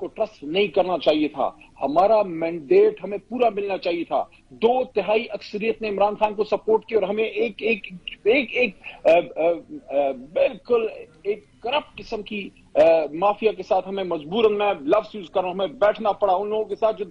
کو ٹرسٹ نہیں کرنا چاہیے تھا. ہمارا مینڈیٹ ہمیں پورا ملنا چاہیے تھا. 2/3 اکثریت نے عمران خان کو سپورٹ کی اور ہمیں ایک ایک ایک ایک بالکل ایک کرپٹ قسم کی مافیا کے ساتھ ہمیں مجبوراً، میں لفظ یوز کر رہا ہوں، ہمیں بیٹھنا پڑا ان لوگوں کے ساتھ جو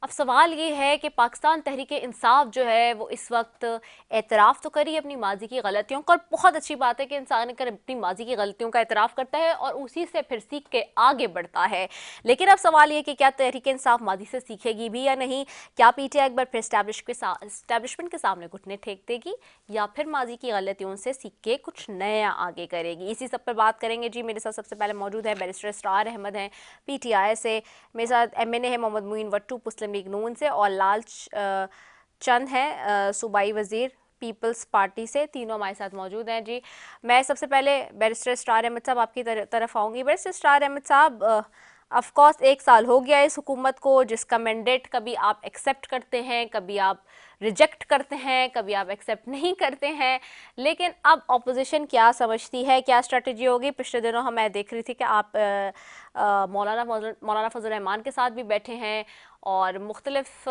اب سوال یہ ہے کہ پاکستان تحریک انصاف جو ہے وہ اس وقت اعتراف تو کری اپنی ماضی کی غلطیوں کا، اور بہت اچھی بات ہے کہ انسان اگر اپنی ماضی کی غلطیوں کا اعتراف کرتا ہے اور اسی سے پھر سیکھ کے آگے بڑھتا ہے. لیکن اب سوال یہ کہ کیا تحریک انصاف ماضی سے سیکھے گی بھی یا نہیں؟ کیا پی ٹی آئی ایک بار پھر اسٹیبلشمنٹ کے سامنے گھٹنے ٹھیک دے گی یا پھر ماضی کی غلطیوں سے سیکھ کے کچھ نیا آگے کرے گی؟ اسی سب پر بات کریں گے. جی میرے ساتھ سب سے پہلے موجود ہے بیرسٹر اسرار احمد ہیں پی ٹی آئی سے، میرے ساتھ ایم این اے ہے محمد معین وٹو مسلم لیگ نون سے، اور لال چند ہیں صوبائی وزیر پیپلز پارٹی سے. تینوں ہمارے ساتھ موجود ہیں. جی میں سب سے پہلے بیرسٹر اسرار احمد صاحب آپ کی طرف آؤں گی. بیرسٹر اسرار احمد صاحب، آف کورس 1 سال ہو گیا اس حکومت کو، جس کا مینڈیٹ کبھی آپ ایکسیپٹ کرتے ہیں، کبھی آپ ریجیکٹ کرتے ہیں، کبھی آپ ایکسیپٹ نہیں کرتے ہیں، لیکن اب اپوزیشن کیا سمجھتی ہے، کیا اسٹریٹجی ہوگی؟ پچھلے دنوں میں دیکھ رہی تھی کہ آپ مولانا فضل الرحمان کے ساتھ بھی بیٹھے ہیں اور مختلف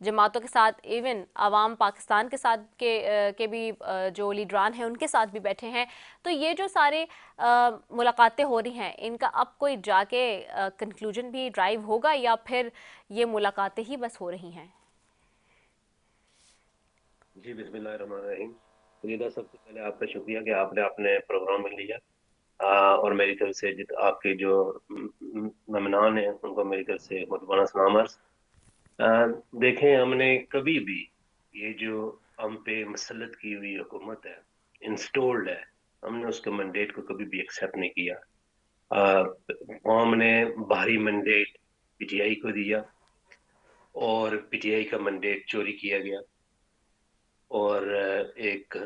جماعتوں کے ساتھ، ایون عوام پاکستان کے ساتھ کے بھی جو لیڈران ہیں ان کے ساتھ بھی بیٹھے ہیں. تو یہ جو سارے ملاقاتیں ہو رہی ہیں، ان کا اب کوئی جا کے کنکلوژن بھی ڈرائیو ہوگا یا پھر یہ ملاقاتیں ہی بس ہو رہی ہیں؟ جی بسم اللہ الرحمن الرحیم. فریدہ، سب سے پہلے آپ کا شکریہ کہ آپ نے اپنے پروگرام میں لیا، اور میری طرف سے آپ کے جو ممنان ہیں ان کو میری طرف سے مدبانہ سلام عرض. دیکھیں، ہم نے کبھی بھی یہ جو ہم پہ مسلط کی ہوئی حکومت ہے، انسٹولڈ ہے، ہم نے اس کے مینڈیٹ کو کبھی بھی ایکسیپٹ نہیں کیا. قوم نے باہری مینڈیٹ پی ٹی آئی کو دیا اور پی ٹی آئی کا مینڈیٹ چوری کیا گیا اور ایک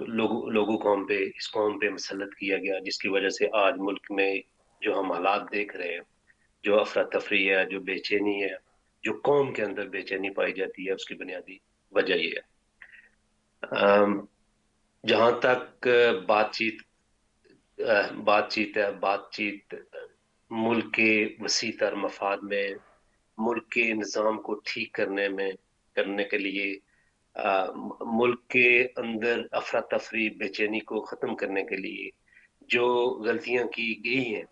لوگوں کو اس قوم پہ مسلط کیا گیا، جس کی وجہ سے آج ملک میں جو ہم حالات دیکھ رہے ہیں، جو افراتفری ہے، جو بے چینی ہے، جو قوم کے اندر بے چینی پائی جاتی ہے، اس کی بنیادی وجہ یہ ہے. جہاں تک بات چیت ملک کے وسیع تر مفاد میں، ملک کے نظام کو ٹھیک کرنے کے لیے، ملک کے اندر افراتفری بے چینی کو ختم کرنے کے لیے جو غلطیاں کی گئی ہیں،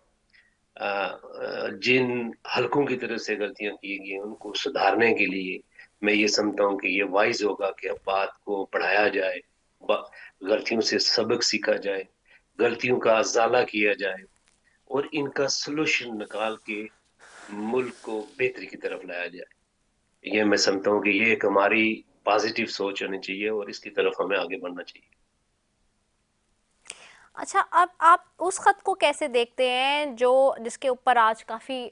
جن حلقوں کی طرف سے غلطیاں کی گئی ہیں، ان کو سدھارنے کے لیے میں یہ سمجھتا ہوں کہ یہ وائز ہوگا کہ اب بات کو بڑھایا جائے، غلطیوں سے سبق سیکھا جائے، غلطیوں کا ازالہ کیا جائے اور ان کا سلوشن نکال کے ملک کو بہتری کی طرف لایا جائے. یہ میں سمجھتا ہوں کہ یہ ایک ہماری پازیٹیو سوچ ہونی چاہیے اور اس کی طرف ہمیں آگے بڑھنا چاہیے. اچھا، اب آپ اس خط کو کیسے دیکھتے ہیں جس کے اوپر آج کافی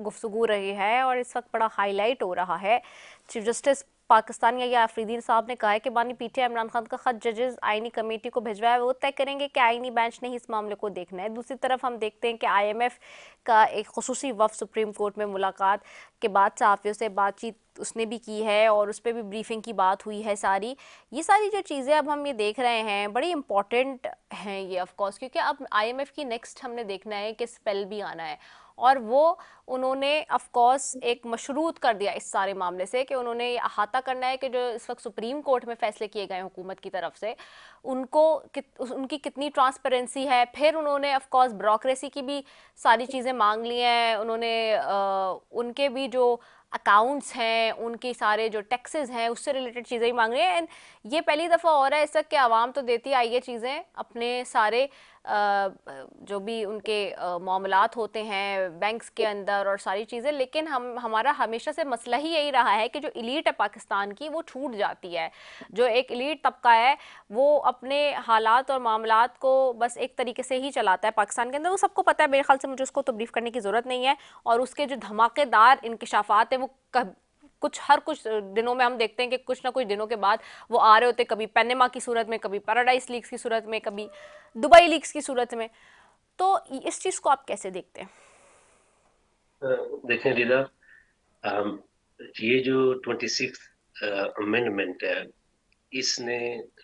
گفتگو رہی ہے اور اس وقت بڑا ہائی لائٹ ہو رہا ہے؟ چیف جسٹس پاکستان یا آفریدی صاحب نے کہا ہے کہ بانی P T I Imran Khan کا خط ججز آئینی کمیٹی کو بھجوایا، وہ طے کریں گے کہ آئینی بینچ نے اس معاملے کو دیکھنا ہے. دوسری طرف ہم دیکھتے ہیں کہ آئی ایم ایف کا ایک خصوصی وفد سپریم کورٹ میں ملاقات کے بعد صحافیوں سے بات چیت اس نے بھی کی ہے اور اس پہ بھی بریفنگ کی بات ہوئی ہے. یہ ساری جو چیزیں اب ہم یہ دیکھ رہے ہیں بڑی امپورٹنٹ ہیں یہ آف کورس، کیونکہ اب آئی ایم ایف کی نیکسٹ ہم نے دیکھنا ہے کہ اسپیل بھی آنا ہے، اور وہ انہوں نے آف کورس ایک مشروط کر دیا اس سارے معاملے سے کہ انہوں نے احاطہ کرنا ہے کہ جو اس وقت سپریم کورٹ میں فیصلے کیے گئے حکومت کی طرف سے ان کی کتنی ٹرانسپیرنسی ہے. پھر انہوں نے آف کورس بیوروکریسی کی بھی ساری چیزیں مانگ لی ہیں، انہوں نے ان کے بھی جو اکاؤنٹس ہیں، ان کی سارے جو ٹیکسز ہیں اس سے ریلیٹڈ چیزیں ہی مانگ رہی ہیں. یہ پہلی دفعہ ہو رہا ہے اس وقت کہ عوام تو دیتی آئی یہ چیزیں اپنے سارے جو بھی ان کے معاملات ہوتے ہیں بینکس کے اندر اور ساری چیزیں، لیکن ہمارا ہمیشہ سے مسئلہ ہی یہی رہا ہے کہ جو ایلیٹ ہے پاکستان کی وہ چھوٹ جاتی ہے. جو ایک ایلیٹ طبقہ ہے وہ اپنے حالات اور معاملات کو بس ایک طریقے سے ہی چلاتا ہے پاکستان کے اندر. وہ سب کو پتہ ہے، میرے خیال سے مجھے اس کو تو بریف کرنے کی ضرورت نہیں ہے. اور اس کے جو دھماکے دار انکشافات ہیں وہ ہر کچھ دنوں میں ہم دیکھتے ہیں کہ کچھ نہ کچھ دنوں کے بعد وہ آ رہے ہوتے، کبھی پینما کی صورت میں، کبھی پیراڈائز لیکس کی صورت میں، کبھی دبئی لیکس کی صورت میں. تو اس چیز کو آپ کیسے دیکھتے ہیں؟ دیکھیں ریدا، یہ جو 26 امینڈمنٹ ہے اس نے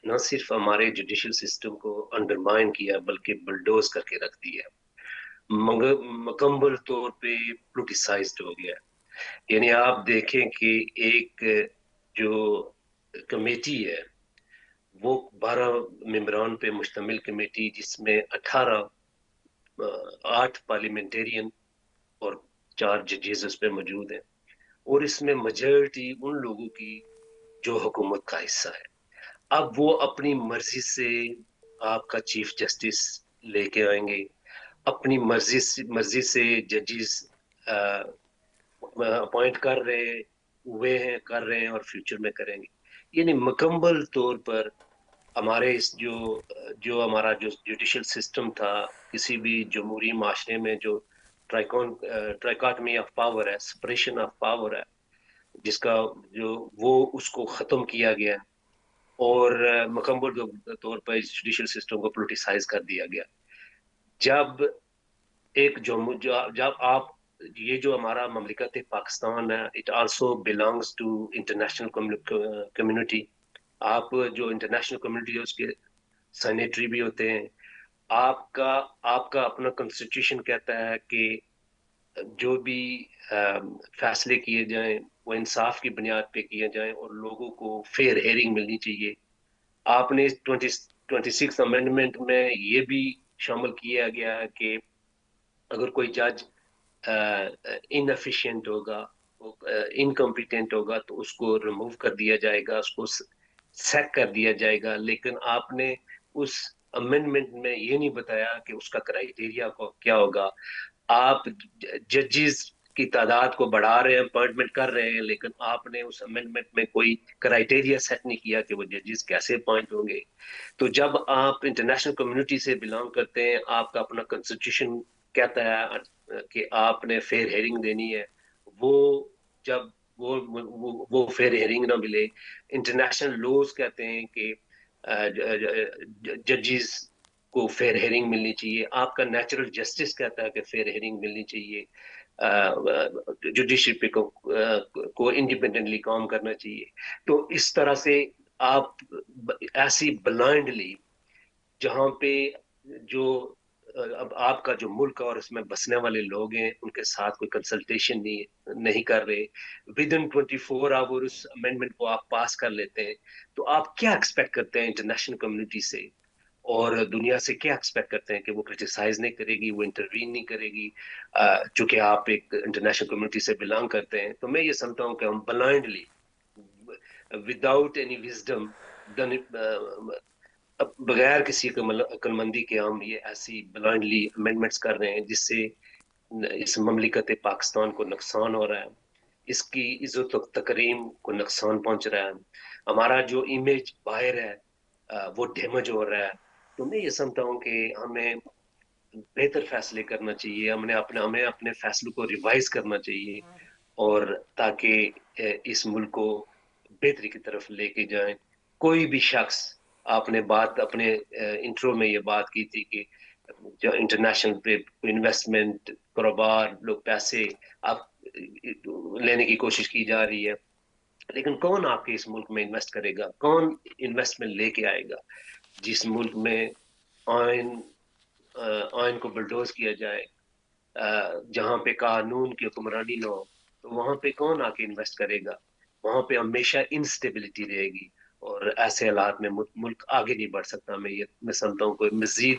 نہ صرف ہمارے جوڈیشل سسٹم کو انڈرمائن کیا بلکہ بلڈوز کر کے رکھ دیا، مکمل طور پہ پولیٹیسائزڈ ہو گیا. یعنی آپ دیکھیں کہ ایک جو کمیٹی ہے وہ 12 ممبران پہ مشتمل کمیٹی، جس میں 8 پارلیمنٹرین اور 4 ججز اس پہ موجود ہیں، اور اس میں میجورٹی ان لوگوں کی جو حکومت کا حصہ ہے. اب وہ اپنی مرضی سے آپ کا چیف جسٹس لے کے آئیں گے، اپنی مرضی سے ججز اپوائنٹ کر رہے ہیں اور فیوچر میں کریں گے. یعنی مکمل طور پر ہمارے جو ہمارا جو جوڈیشل سسٹم تھا، کسی بھی جمہوری معاشرے میں جو ٹرائکاٹمی آف پاور ہے، سپریشن آف پاور ہے، جس کا وہ اس کو ختم کیا گیا اور مکمل طور پر جوڈیشل سسٹم کو پولیٹیسائز کر دیا گیا. جب آپ یہ جو ہمارا مملکت پاکستان ہے، it also belongs to international community. آپ جو انٹرنیشنل کمیونٹی ہے اس کے سینیٹری بھی ہوتے ہیں. آپ کا اپنا کنسٹیٹیوشن کہتا ہے کہ جو بھی فیصلے کیے جائیں وہ انصاف کی بنیاد پہ کیے جائیں اور لوگوں کو فیئر ہیئرنگ ملنی چاہیے. آپ نے 26 امینڈمنٹ میں یہ بھی شامل کیا گیا ہے کہ اگر کوئی جج انفیشینٹ ہوگا، انکمپیٹنٹ ہوگا، تو اس کو ریموو کر دیا جائے گا، اس کو سیک کر دیا جائے گا. لیکن آپ نے اس امینڈمنٹ میں یہ نہیں بتایا کہ اس کا کرائیٹیریا کیا ہوگا. آپ ججز کی تعداد کو بڑھا رہے ہیں، اپوائنٹمنٹ کر رہے ہیں، لیکن آپ نے اس امینڈمنٹ میں کوئی کرائیٹیریا سیٹ نہیں کیا کہ وہ ججز کیسے اپوائنٹ ہوں گے. تو جب آپ انٹرنیشنل کمیونٹی سے بلانگ کرتے ہیں، آپ کا اپنا کنسٹیٹیوشن کہتا ہے کہ آپ نے فیئر ہیئرنگ دینی ہے. وہ جب وہ فیئر ہیئرنگ نہ ملے، انٹرنیشنل لوز کہتے ہیں کہ ججز کو فیئر ہیئرنگ ملنی چاہیے. آپ کا نیچرل جسٹس کہتا ہے کہ فیئر ہیئرنگ ملنی چاہیے، جوڈیشری کو انڈیپینڈنٹلی کام کرنا چاہیے. تو اس طرح سے آپ ایسی بلائنڈلی، جہاں پہ جو اب آپ کا جو ملک اور اس میں بسنے والے لوگ ہیں ان کے ساتھ کوئی کنسلٹیشن نہیں کر رہے، with in 24 our us amendment کو آپ پاس کر لیتے ہیں. تو آپ کیا ایکسپیکٹ کرتے ہیں انٹرنیشنل کمیونٹی سے اور دنیا سے؟ کیا ایکسپیکٹ کرتے ہیں کہ وہ کرٹیسائز نہیں کرے گی، وہ انٹروین نہیں کرے گی؟ چونکہ آپ ایک انٹرنیشنل کمیونٹی سے بلانگ کرتے ہیں، تو میں یہ سمجھتا ہوں کہ ہم بلائنڈلی وداؤٹ اینی وزڈم، بغیر کسی عقل مندی کے ہم یہ ایسی بلائنڈلی امینڈمنٹس کر رہے ہیں جس سے اس مملکت پاکستان کو نقصان ہو رہا ہے، اس کی عزت و تکریم کو نقصان پہنچ رہا ہے، ہمارا جو امیج باہر ہے وہ ڈیمیج ہو رہا ہے. تو میں یہ سمجھتا ہوں کہ ہمیں بہتر فیصلے کرنا چاہیے، ہمیں اپنے فیصلوں کو ریوائز کرنا چاہیے، اور تاکہ اس ملک کو بہتری کی طرف لے کے جائیں. کوئی بھی شخص، آپ نے بات اپنے انٹرو میں یہ بات کی تھی کہ جو انٹرنیشنل پہ انویسٹمنٹ، کاروبار، لوگ پیسے آپ لینے کی کوشش کی جا رہی ہے، لیکن کون آپ کے اس ملک میں انویسٹ کرے گا؟ کون انویسٹمنٹ لے کے آئے گا؟ جس ملک میں آئین کو بلڈوز کیا جائے، جہاں پہ قانون کی حکمرانی نہ ہو، تو وہاں پہ کون آ کے انویسٹ کرے گا؟ وہاں پہ ہمیشہ انسٹیبلٹی رہے گی، اور ایسے حالات میں ملک آگے نہیں بڑھ سکتا. میں سمجھتا ہوں کہ مزید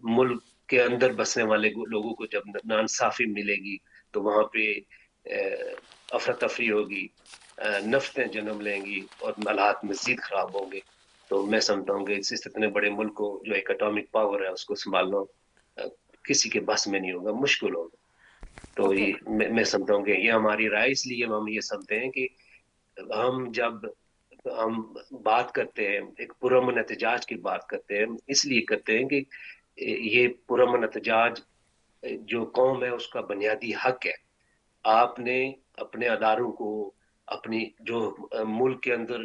ملک کے اندر بسنے والے لوگوں کو جب ناانصافی ملے گی تو وہاں پہ افراتفری ہوگی، نفرتیں جنم لیں گی اور حالات مزید خراب ہوں گے. تو میں سمجھتا ہوں کہ اس اتنے بڑے ملک کو جو ایک اٹامک پاور ہے اس کو سنبھالنا کسی کے بس میں نہیں ہوگا، مشکل ہوگا. تو میں سمجھتا ہوں کہ یہ ہماری رائے، اس لیے ہم یہ سمجھتے ہیں کہ جب ہم بات کرتے ہیں، ایک پرامن احتجاج کی بات کرتے ہیں، اس لیے کرتے ہیں کہ یہ پرامن احتجاج جو قوم ہے اس کا بنیادی حق ہے. آپ نے اپنے اداروں کو، اپنی جو ملک کے اندر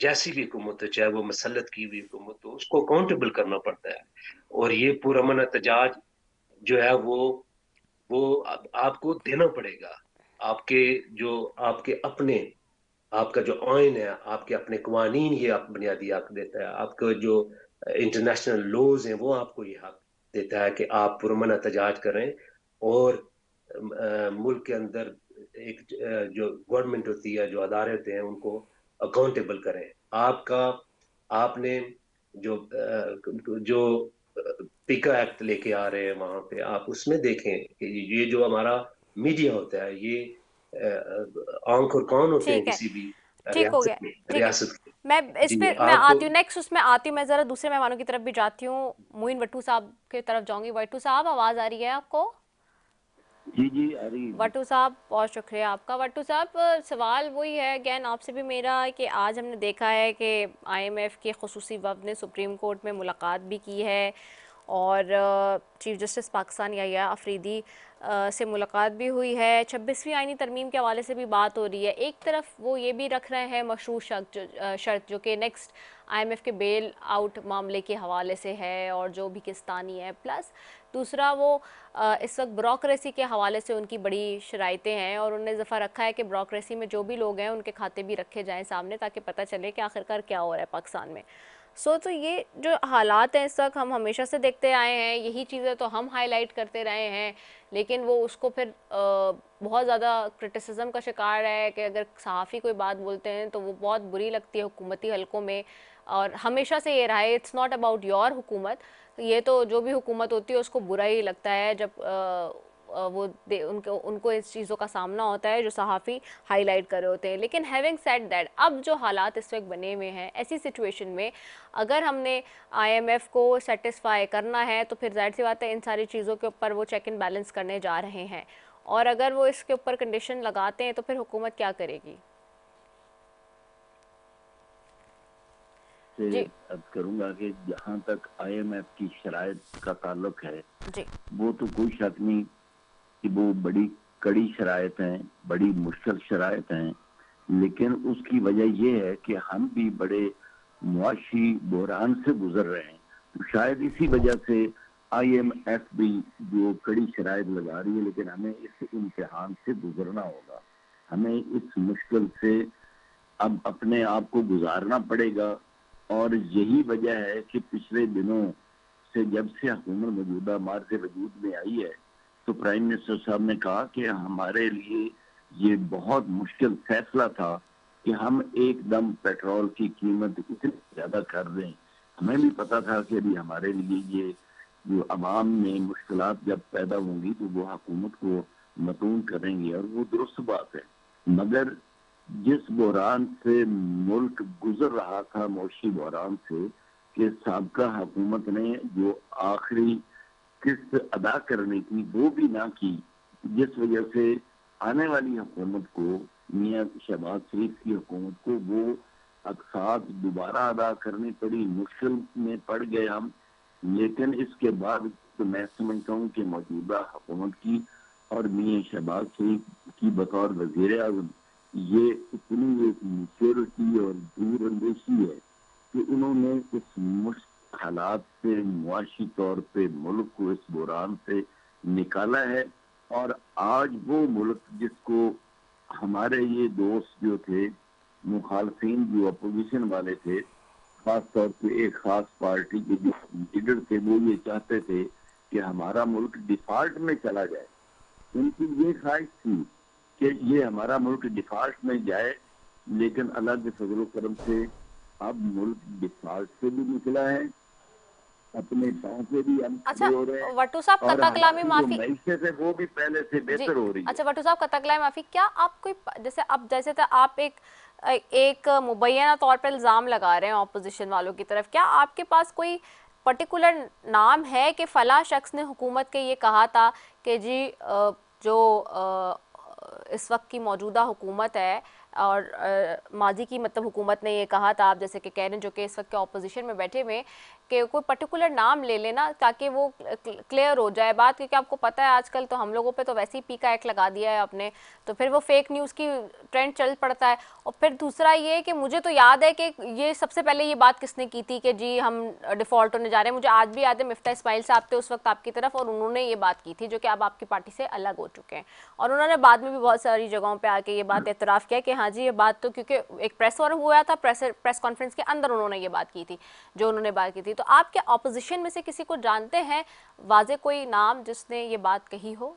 جیسی بھی حکومت ہے، چاہے وہ مسلط کی ہوئی حکومت ہو، اس کو اکاؤنٹیبل کرنا پڑتا ہے. اور یہ پرامن احتجاج جو ہے وہ آپ کو دینا پڑے گا. آپ کے اپنے آپ کا جو آئین ہے، آپ کے اپنے قوانین یہ آپ بنیادی حق دیتا ہے، آپ کا جو انٹرنیشنل لوز ہیں وہ آپ کو یہ حق دیتا ہے کہ آپ پرامن احتجاج کریں اور ملک کے اندر ایک جو گورنمنٹ ہوتی ہے، جو ادارے ہوتے ہیں، ان کو اکاؤنٹیبل کریں. آپ نے جو پیکا ایکٹ لے کے آ رہے ہیں وہاں پہ، آپ اس میں دیکھیں کہ یہ جو ہمارا میڈیا ہوتا ہے، یہ آنکھ اور کان ہوتے ہیں ٹھیک ہے، کسی بھی ٹھیک ہو گیا، ٹھیک ہے. ریاست کے. میں اس جی پہ میں آپ آتی ہوں، نیکسٹ اس میں آتی ہوں، میں ذرا دوسرے مہمانوں کی طرف بھی جاتی ہوں. معین وٹو صاحب کی طرف جاؤں گی. وٹو صاحب آواز آ رہی ہے آپ کو؟ جی جی آ رہی ہے. وٹو صاحب بہت شکریہ آپ کا. وٹو صاحب سوال وہی ہے اگین آپ سے بھی میرا کہ آج ہم نے دیکھا ہے کہ آئی ایم ایف کے خصوصی وفد نے سپریم کورٹ میں ملاقات بھی کی ہے اور چیف جسٹس پاکستان یحییٰ آفریدی سے ملاقات بھی ہوئی ہے. 26ویں آئینی ترمیم کے حوالے سے بھی بات ہو رہی ہے. ایک طرف وہ یہ بھی رکھ رہے ہیں مشروط شرط جو کہ نیکسٹ آئی ایم ایف کے بیل آؤٹ معاملے کے حوالے سے ہے اور جو بھی کستانی ہے، پلس دوسرا وہ اس وقت بیوروکریسی کے حوالے سے ان کی بڑی شرائطیں ہیں اور انہوں نے دفعہ رکھا ہے کہ بیوروکریسی میں جو بھی لوگ ہیں ان کے کھاتے بھی رکھے جائیں سامنے تاکہ پتہ چلے کہ آخرکار کیا ہو رہا ہے پاکستان میں. تو یہ جو حالات ہیں اس وقت ہم ہمیشہ سے دیکھتے آئے ہیں، یہی چیزیں تو ہم ہائی لائٹ کرتے رہے ہیں، لیکن وہ اس کو پھر بہت زیادہ کرٹیسزم کا شکار ہے کہ اگر صحافی کوئی بات بولتے ہیں تو وہ بہت بری لگتی ہے حکومتی حلقوں میں. اور ہمیشہ سے یہ رہا ہے اٹس ناٹ اباؤٹ یور حکومت، یہ تو جو بھی حکومت ہوتی ہے اس کو برا ہی لگتا ہے جب وہ ان کو اس چیزوں کا سامنا ہوتا ہے جو صحافی ہائی لائٹ کر رہے ہوتے ہیں. لیکن ہیونگ سیڈ دیٹ، اب جو حالات اس وقت بنے ہوئے ہیں ایسی سچویشن میں اگر ہم نے آئی ایم ایف کو سیٹسفائی کرنا ہے تو پھر ظاہر سی بات ہے ان ساری چیزوں کے اوپر وہ چیک اینڈ بیلنس کرنے جا رہے ہیں، اور اگر وہ اس کے اوپر کنڈیشن لگاتے ہیں تو پھر حکومت کیا کرے گی؟ سے جی عرض کروں گا کہ جہاں تک آئی ایم ایف کی شرائط کا تعلق ہے، جی وہ تو کوئی شک نہیں کہ وہ بڑی کڑی شرائط ہیں، بڑی مشکل شرائط ہیں، لیکن اس کی وجہ یہ ہے کہ ہم بھی بڑے معاشی بحران سے گزر رہے ہیں. تو شاید اسی وجہ سے آئی ایم ایف بھی جو کڑی شرائط لگا رہی ہے، لیکن ہمیں اس امتحان سے گزرنا ہوگا، ہمیں اس مشکل سے اب اپنے آپ کو گزارنا پڑے گا. اور یہی وجہ ہے کہ پچھلے دنوں سے جب سے حکومت موجودہ مارچ وجود میں آئی ہے تو پرائم منسٹر صاحب نے کہا کہ ہمارے لیے یہ بہت مشکل فیصلہ تھا کہ ہم ایک دم پیٹرول کی قیمت اتنی زیادہ کر دیں. ہمیں بھی پتا تھا کہ ابھی ہمارے لیے یہ جو عوام میں مشکلات جب پیدا ہوں گی تو وہ حکومت کو متون کریں گے، اور وہ درست بات ہے. مگر جس بحران سے ملک گزر رہا تھا، معاشی بحران سے، کہ سابقہ حکومت نے جو آخری قسط ادا کرنے کی وہ بھی نہ کی، جس وجہ سے آنے والی حکومت کو، میاں شہباز شریف کی حکومت کو، وہ اقساط دوبارہ ادا کرنی پڑی، مشکل میں پڑ گئے ہم. لیکن اس کے بعد تو میں سمجھتا ہوں کہ موجودہ حکومت کی اور میاں شہباز شریف کی بطور وزیر اعظم یہ اتنی ایک میچورٹی اور دور اندیشی ہے کہ انہوں نے اس مشکل حالات سے معاشی طور پہ ملک کو اس بحران سے نکالا ہے. اور آج وہ ملک جس کو ہمارے یہ دوست جو تھے، مخالفین جو اپوزیشن والے تھے، خاص طور پہ ایک خاص پارٹی کے جو لیڈر تھے، وہ یہ چاہتے تھے کہ ہمارا ملک ڈیفالٹ میں چلا جائے. ان کی یہ خواہش تھی کہ یہ ہمارا ملک ڈیفالٹ میں جائے، لیکن اللہ کے فضل و کرم سے اب ملک ڈیفالٹ سے بھی نکلا ہے، اپنے پاؤں سے بھی ہم کھڑے ہو رہے ہیں، وٹو صاحب اور قطع کلامی ہماری جو معافی. معیشت ہے وہ بھی پہلے سے بہتر ہو رہی ہے. اچھا وٹو صاحب قطع کلامی معافی، کیا آپ کوئی جیسے آپ ایک مبینہ طور پر الزام لگا رہے ہیں اپوزیشن والوں کی طرف، کیا آپ کے پاس کوئی پرٹیکولر نام ہے کہ فلاں شخص نے حکومت کے یہ کہا تھا کہ جی جو اس وقت کی موجودہ حکومت ہے اور ماضی کی مطلب حکومت نے یہ کہا تھا، آپ جیسے کہ کہہ رہے ہیں جو کہ اس وقت کے اپوزیشن میں بیٹھے ہوئے، کہ کوئی پرٹیکولر نام لے لینا تاکہ وہ کلیئر ہو جائے بات، کیونکہ آپ کو پتہ ہے آج کل تو ہم لوگوں پہ تو ویسے ہی پی کا ایکٹ لگا دیا ہے آپ نے، تو پھر وہ فیک نیوز کی ٹرینڈ چل پڑتا ہے. اور پھر دوسرا یہ کہ مجھے تو یاد ہے کہ یہ سب سے پہلے یہ بات کس نے کی تھی کہ جی ہم ڈیفالٹ ہونے جا رہے ہیں، مجھے آج بھی یاد ہے مفتاح اسماعیل صاحب تھے اس وقت آپ کی طرف اور انہوں نے یہ بات کی تھی، جو کہ اب آپ کی پارٹی سے الگ ہو چکے ہیں، اور انہوں نے بعد میں بھی بہت ساری جگہوں پہ آ کے یہ بات اعتراف کیا کہ ہاں ناجی یہ بات تو کیونکہ ایک پریس وار ہوا تھا, پریس کانفرنس کے اندر انہوں نے یہ بات کی تھی جو انہوں نے بات کی تھی. تو آپ کیا اپوزیشن میں سے کسی کو جانتے ہیں واضح کوئی نام جس نے یہ بات کہی ہو؟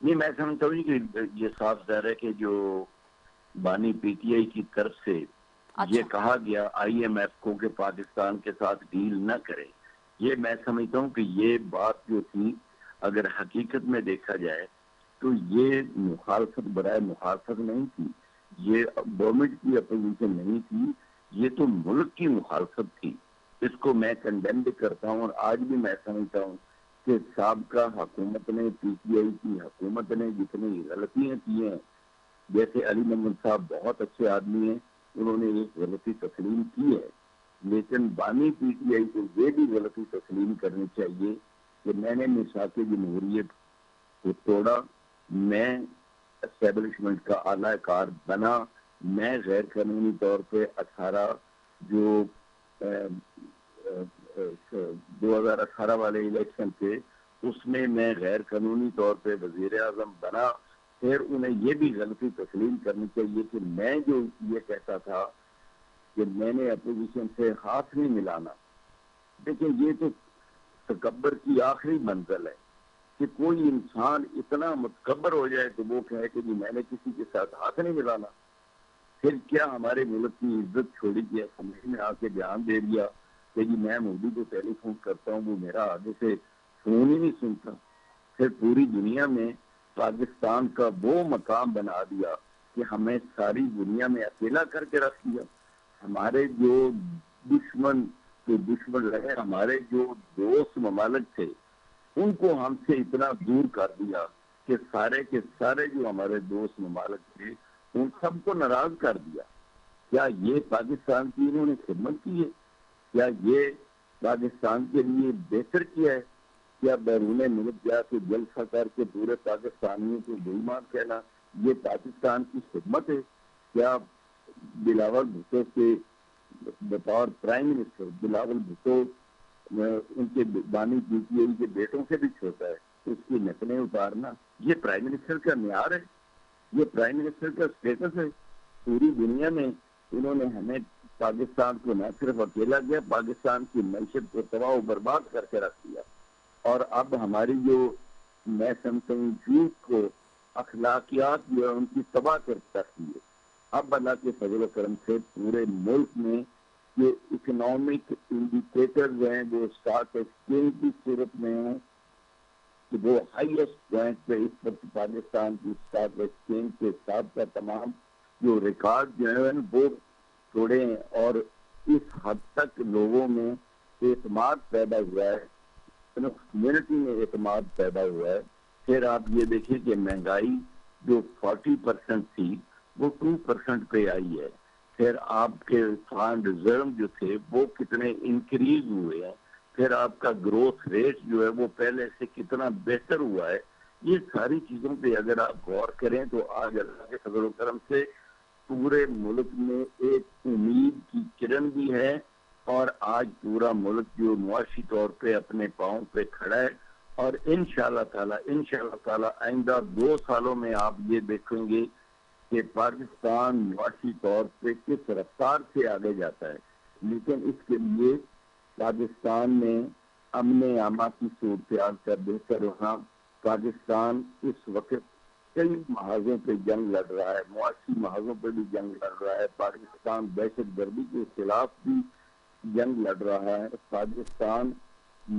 نہیں, میں سمجھتا ہوں کہ یہ صاف ظاہر ہے کہ جو بانی پی ٹی آئی کی طرف سے یہ کہا گیا آئی ایم ایف کو کہ پاکستان کے ساتھ ڈیل نہ کرے, یہ میں سمجھتا ہوں کہ یہ بات جو تھی اگر حقیقت میں دیکھا جائے تو یہ مخالفت برائے مخالفت نہیں تھی, یہ گورنمنٹ کی اپوزیشن نہیں تھی, یہ تو ملک کی مخالفت تھی. اس کو میں کنڈیم بھی کرتا ہوں, اور آج بھی میں سمجھتا ہوں کہ سابقہ حکومت نے, پی ٹی آئی کی حکومت نے جتنی غلطیاں کی ہیں, جیسے علی محمد صاحب بہت اچھے آدمی ہیں, انہوں نے ایک غلطی تسلیم کی ہے, لیکن بانی پی ٹی آئی کو یہ بھی غلطی تسلیم کرنی چاہیے کہ میں نے میثاق جمہوریت کو توڑا, میں اسٹیبلشمنٹ کا اعلی کار بنا, میں غیر قانونی طور پہ 18 جو 2018 والے الیکشن تھے اس میں غیر قانونی طور پہ وزیر اعظم بنا. پھر انہیں یہ بھی غلطی تسلیم کرنی چاہیے کہ میں جو یہ کہتا تھا کہ میں نے اپوزیشن سے ہاتھ نہیں ملانا. دیکھیں, یہ تو تکبر کی آخری منزل ہے کہ کوئی انسان اتنا متکبر ہو جائے کہ وہ کہے کہ جی میں نے کسی کے ساتھ ہاتھ نہیں ملانا. پھر کیا ہمارے ملک کی عزت چھوڑی گئی, اسمبلی میں آ کے بیان دے دیا کہ جی میں مودی کو ٹیلی فون کرتا ہوں, وہ میرا آگے سے فون ہی نہیں سنتا. پھر پوری دنیا میں پاکستان کا وہ مقام بنا دیا کہ ہمیں ساری دنیا میں اکیلا کر کے رکھ دیا. ہمارے جو دشمن لگے, ہمارے جو دوست ممالک تھے ان کو ہم سے اتنا دور کر دیا کہ سارے کے سارے جو ہمارے دوست ممالک تھے ان سب کو ناراض کر دیا. کیا یہ پاکستان کی انہوں نے خدمت کی ہے؟ کیا یہ پاکستان کے لیے بہتر کیا ہے؟ کیا بیرون ملک جا کے جلسہ کر کے پورے پاکستانیوں کو بے ایمان کہنا یہ پاکستان کی خدمت ہے؟ کیا بلاول بھٹو کے بطور پرائم منسٹر, بلاول بھٹو ان کے بانی پی ٹی آئی کے بیٹوں سے بھی چھوٹا ہے, اس کی نقلیں اتارنا یہ پرائم منسٹر کا معیار ہے؟ یہ پرائم منسٹر کا اسٹیٹس ہے؟ پوری دنیا میں انہوں نے ہمیں پاکستان کو نہ صرف اکیلا کیا, پاکستان کی معیشت کو تباہ و برباد کر کے رکھ دیا. اور اب ہماری جو میں سمجھتا ہوں یوتھ کو اخلاقیات جو ہے ان کی تباہ کر رکھی ہے. اب اللہ کے فضل و کرم سے پورے ملک میں جو اکنامک انڈیکیٹرز ہیں وہ اسٹاک ایکسچینج کی صورت میں ہیں کہ وہ ہائیسٹ پوائنٹ پہ اس وقت پاکستان کی اسٹاک ایکسچینج کے ساتھ کا تمام جو ریکارڈ جو ہیں وہ توڑے ہیں, اور اس حد تک لوگوں میں اعتماد پیدا ہوا ہے, کمیونٹی میں اعتماد پیدا ہوا ہے. پھر آپ یہ دیکھیں کہ مہنگائی جو 40% تھی وہ 2% پہ آئی ہے. پھر آپ کے فارن ریزرو جو تھے وہ کتنے انکریز ہوئے ہیں. پھر آپ کا گروتھ ریٹ جو ہے وہ پہلے سے کتنا بہتر ہوا ہے. یہ ساری چیزوں پہ اگر آپ غور کریں تو آج اللہ کے فضل و کرم سے پورے ملک میں ایک امید کی کرن بھی ہے, اور آج پورا ملک جو معاشی طور پہ اپنے پاؤں پہ کھڑا ہے. اور انشاءاللہ تعالی آئندہ 2 سالوں میں آپ یہ دیکھیں گے کہ پاکستان معاشی طور پہ کس رفتار سے آگے جاتا ہے. لیکن اس کے لیے پاکستان میں امن عامہ کی صورتحال کا بہتر ہونا, پاکستان اس وقت کئی محاذوں پہ جنگ لڑ رہا ہے, معاشی محاذوں پہ بھی جنگ لڑ رہا ہے. پاکستان دہشت گردی کے خلاف بھی جنگ لڑ رہا ہے. پاکستان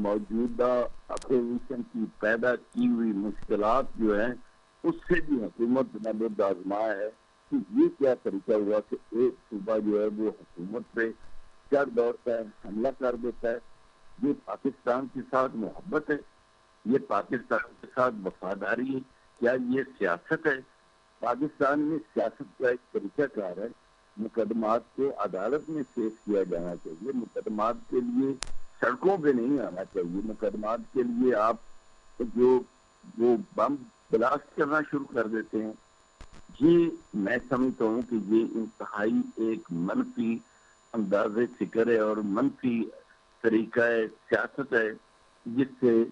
موجودہ اپوزیشن کی پیدا کی ہوئی مشکلات جو ہیں اس سے بھی حکومت نبرد آزمائے ہے کہ یہ کیا طریقہ ہوا کہ ایک صوبہ جو ہے وہ حکومت پہ چڑھ دوڑتا ہے, حملہ کر دیتا ہے. یہ پاکستان کے ساتھ محبت ہے؟ یہ پاکستان کے ساتھ وفاداری ہے؟ کیا یہ سیاست ہے؟ پاکستان میں سیاست کا ایک طریقہ کار ہے. مقدمات کو عدالت میں پیش کیا جانا چاہیے, مقدمات کے لیے سڑکوں پہ نہیں آنا چاہیے. مقدمات کے لیے آپ جو وہ بم بلاسٹ کرنا شروع کر دیتے ہیں, یہ میں سمجھتا ہوں کہ یہ انتہائی ایک منفی انداز فکر ہے اور منفی طریقہ سیاست ہے, جس سے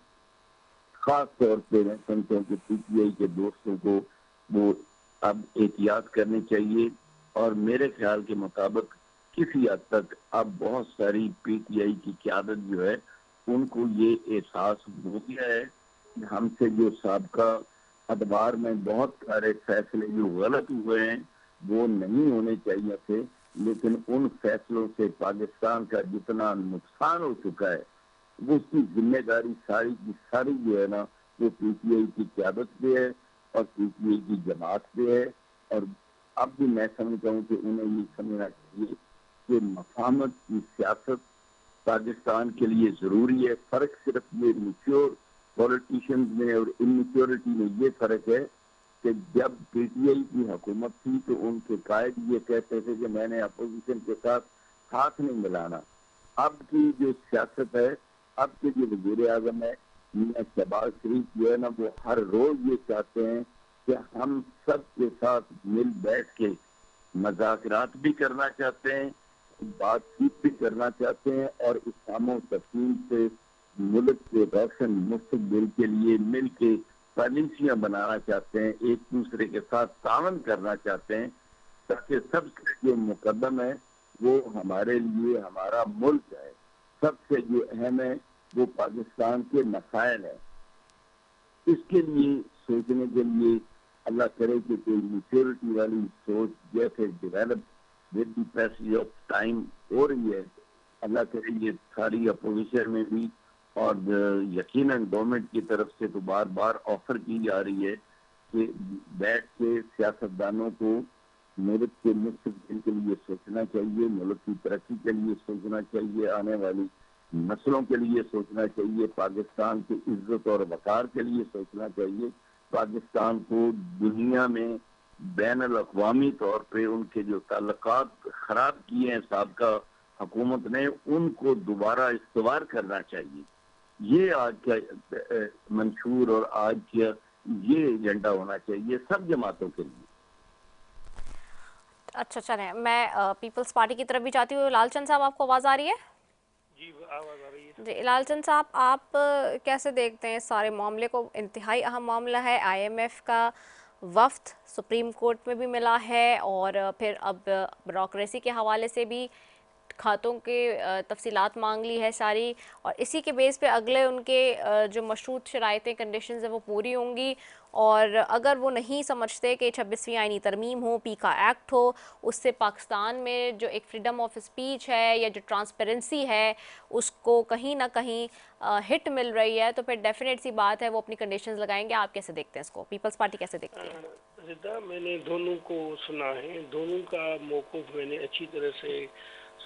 خاص طور پہ میں سمجھتا ہوں کہ پی ٹی آئی کے دوستوں کو وہ اب احتیاط کرنی چاہیے، اور میرے خیال کے مطابق کسی حد تک اب بہت ساری پی ٹی آئی کی قیادت جو ہے ان کو یہ احساس ہو گیا ہے کہ ہم سے جو سابقہ ادوار میں بہت سارے فیصلے جو غلط ہوئے ہیں وہ نہیں ہونے چاہیے تھے، لیکن ان فیصلوں سے پاکستان کا جتنا نقصان ہو چکا ہے وہ اس کی ذمہ داری ساری کی ساری جو ہے نا وہ پی ٹی آئی کی قیادت پہ ہے اور پی ٹی آئی کی جماعت پہ ہے. اور اب بھی میں سمجھتا ہوں کہ انہیں یہ سمجھنا چاہیے کہ مفاہمت کی سیاست پاکستان کے لیے ضروری ہے. فرق صرف یہ میچور پولیٹیشنز میں اور انمیچورٹی میں یہ فرق ہے کہ جب پی ٹی آئی کی حکومت تھی تو ان کے قائد یہ کہتے تھے کہ میں نے اپوزیشن کے ساتھ ہاتھ نہیں ملانا. اب کی جو سیاست ہے، اب کے جو وزیر اعظم ہے میاں شہباز شریف جو ہے نا وہ ہر روز یہ چاہتے ہیں کہ ہم سب کے ساتھ مل بیٹھ کے مذاکرات بھی کرنا چاہتے ہیں، بات چیت بھی کرنا چاہتے ہیں، اور اسلام و تقسیم سے ملک کے روشن مستقبل کے لیے مل کے پالیسیاں بنانا چاہتے ہیں، ایک دوسرے کے ساتھ تعاون کرنا چاہتے ہیں، تاکہ سب سے جو مقدم ہے وہ ہمارے لیے ہمارا ملک ہے، سب سے جو اہم ہے وہ پاکستان کے مسائل ہیں. اس کے لیے سوچنے کے لیے اللہ کرے کہ کوئی میچورٹی والی سوچ جیسے develop with the passage of time ہو رہی ہے، اللہ کرے یہ ساری اپوزیشن میں بھی، اور یقیناً گورنمنٹ کی طرف سے تو بار بار آفر کی جا رہی ہے کہ بیٹھ کے سیاستدانوں کو ملک کے مستقبل کے لیے سوچنا چاہیے، ملک کی ترقی کے لیے سوچنا چاہیے، آنے والی نسلوں کے لیے سوچنا چاہیے، پاکستان کی عزت اور وقار کے لیے سوچنا چاہیے، پاکستان کو دنیا میں بین الاقوامی طور پہ ان کے جو تعلقات خراب کیے ہیں سابقہ حکومت نے ان کو دوبارہ استوار کرنا چاہیے. یہ آج کا منشور اور آج کا یہ ایجنڈا ہونا چاہیے سب جماعتوں کے لیے. اچھا چلیں، میں پیپلز پارٹی کی طرف بھی چاہتی ہوں. لال چند صاحب آپ کو آواز آ رہی ہے؟ جی آواز آ رہی ہے. جی لال چند صاحب، آپ کیسے دیکھتے ہیں اس سارے معاملے کو؟ انتہائی اہم معاملہ ہے، آئی ایم ایف کا وفد سپریم کورٹ میں بھی ملا ہے، اور پھر اب بیوروکریسی کے حوالے سے بھی کھاتوں کے تفصیلات مانگ لی ہے ساری، اور اسی کے بیس پہ اگلے ان کے جو مشروط شرائطیں کنڈیشنز ہیں وہ پوری ہوں گی. اور اگر وہ نہیں سمجھتے کہ 26ویں آئینی ترمیم ہو، پی کا ایکٹ ہو، اس سے پاکستان میں جو ایک فریڈم آف اسپیچ ہے یا جو ٹرانسپیرنسی ہے اس کو کہیں نہ کہیں ہٹ مل رہی ہے، تو پھر ڈیفینیٹ سی بات ہے وہ اپنی کنڈیشنز لگائیں گے. آپ کیسے دیکھتے ہیں اس کو؟ پیپلز پارٹی کیسے دیکھتی ہے؟ ردا، میں نے دونوں کو سنا ہے، دونوں کا موقف میں نے اچھی طرح سے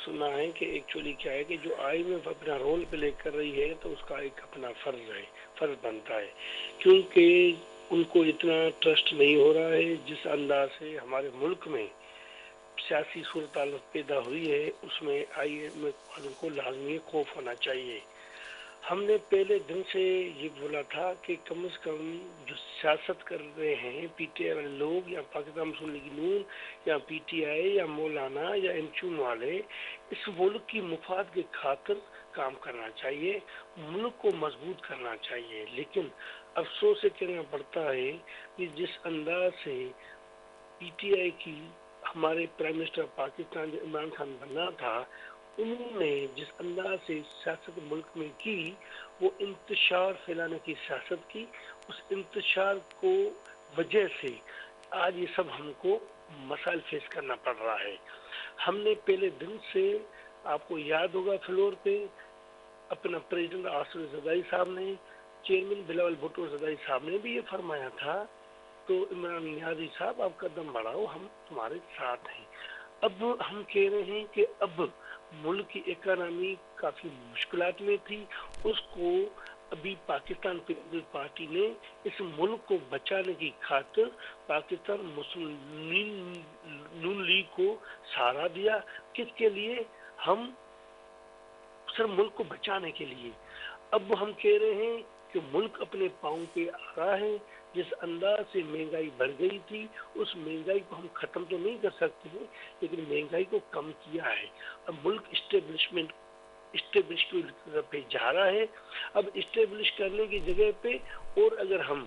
سنا ہے کہ ایکچولی کیا ہے کہ جو آئی ایم ایف اپنا رول پلے کر رہی ہے تو اس کا ایک اپنا فرض بنتا ہے، کیونکہ ان کو اتنا ٹرسٹ نہیں ہو رہا ہے جس انداز سے ہمارے ملک میں سیاسی صورتحال پیدا ہوئی ہے، اس میں آئی ایم ایف والوں کو لازمی خوف ہونا چاہیے. ہم نے پہلے دن سے یہ بولا تھا کہ کم از کم جو سیاست کر رہے ہیں پی ٹی آئی والے لوگ یا پاکستان مسلم لیگ نون یا پی ٹی آئی یا مولانا یا انچون والے، اس ملک کی مفاد کے خاطر کام کرنا چاہیے، ملک کو مضبوط کرنا چاہیے. لیکن افسوس سے کہنا پڑتا ہے کہ جس انداز سے پی ٹی آئی کی ہمارے پرائم منسٹر پاکستان جو عمران خان بننا تھا، انہوں نے جس انداز سے سیاست ملک میں کی وہ انتشار پھیلانے کی سیاست کی. اس انتشار کو وجہ سے آج یہ سب ہم کو مسائل فیس کرنا پڑ رہا ہے. ہم نے پہلے دن سے، آپ کو یاد ہوگا فلور پہ اپنا پریزیڈنٹ آصف زرداری صاحب نے، چیئرمین بلاول بھٹو زرداری صاحب نے بھی یہ فرمایا تھا تو عمران نیازی صاحب آپ قدم بڑھاؤ، ہم تمہارے ساتھ ہیں. اب ہم کہہ رہے ہیں کہ اب ملک کی اکانومی کافی مشکلات میں تھی، اس کو ابھی پاکستان پیپلز پارٹی نے اس ملک کو بچانے کی خاطر پاکستان مسلم نون لیگ کو سہارا دیا. کس کے لیے؟ ہم صرف ملک کو بچانے کے لیے. اب ہم کہہ رہے ہیں کہ ملک اپنے پاؤں پہ آ رہا ہے. جس انداز سے مہنگائی بڑھ گئی تھی اس مہنگائی کو ہم ختم تو نہیں کر سکتے ہیں، لیکن مہنگائی کو کم کیا ہے. اب ملک اسٹیبلش پہ جا رہا ہے. اب اسٹیبلش کرنے کی جگہ پہ اور اگر ہم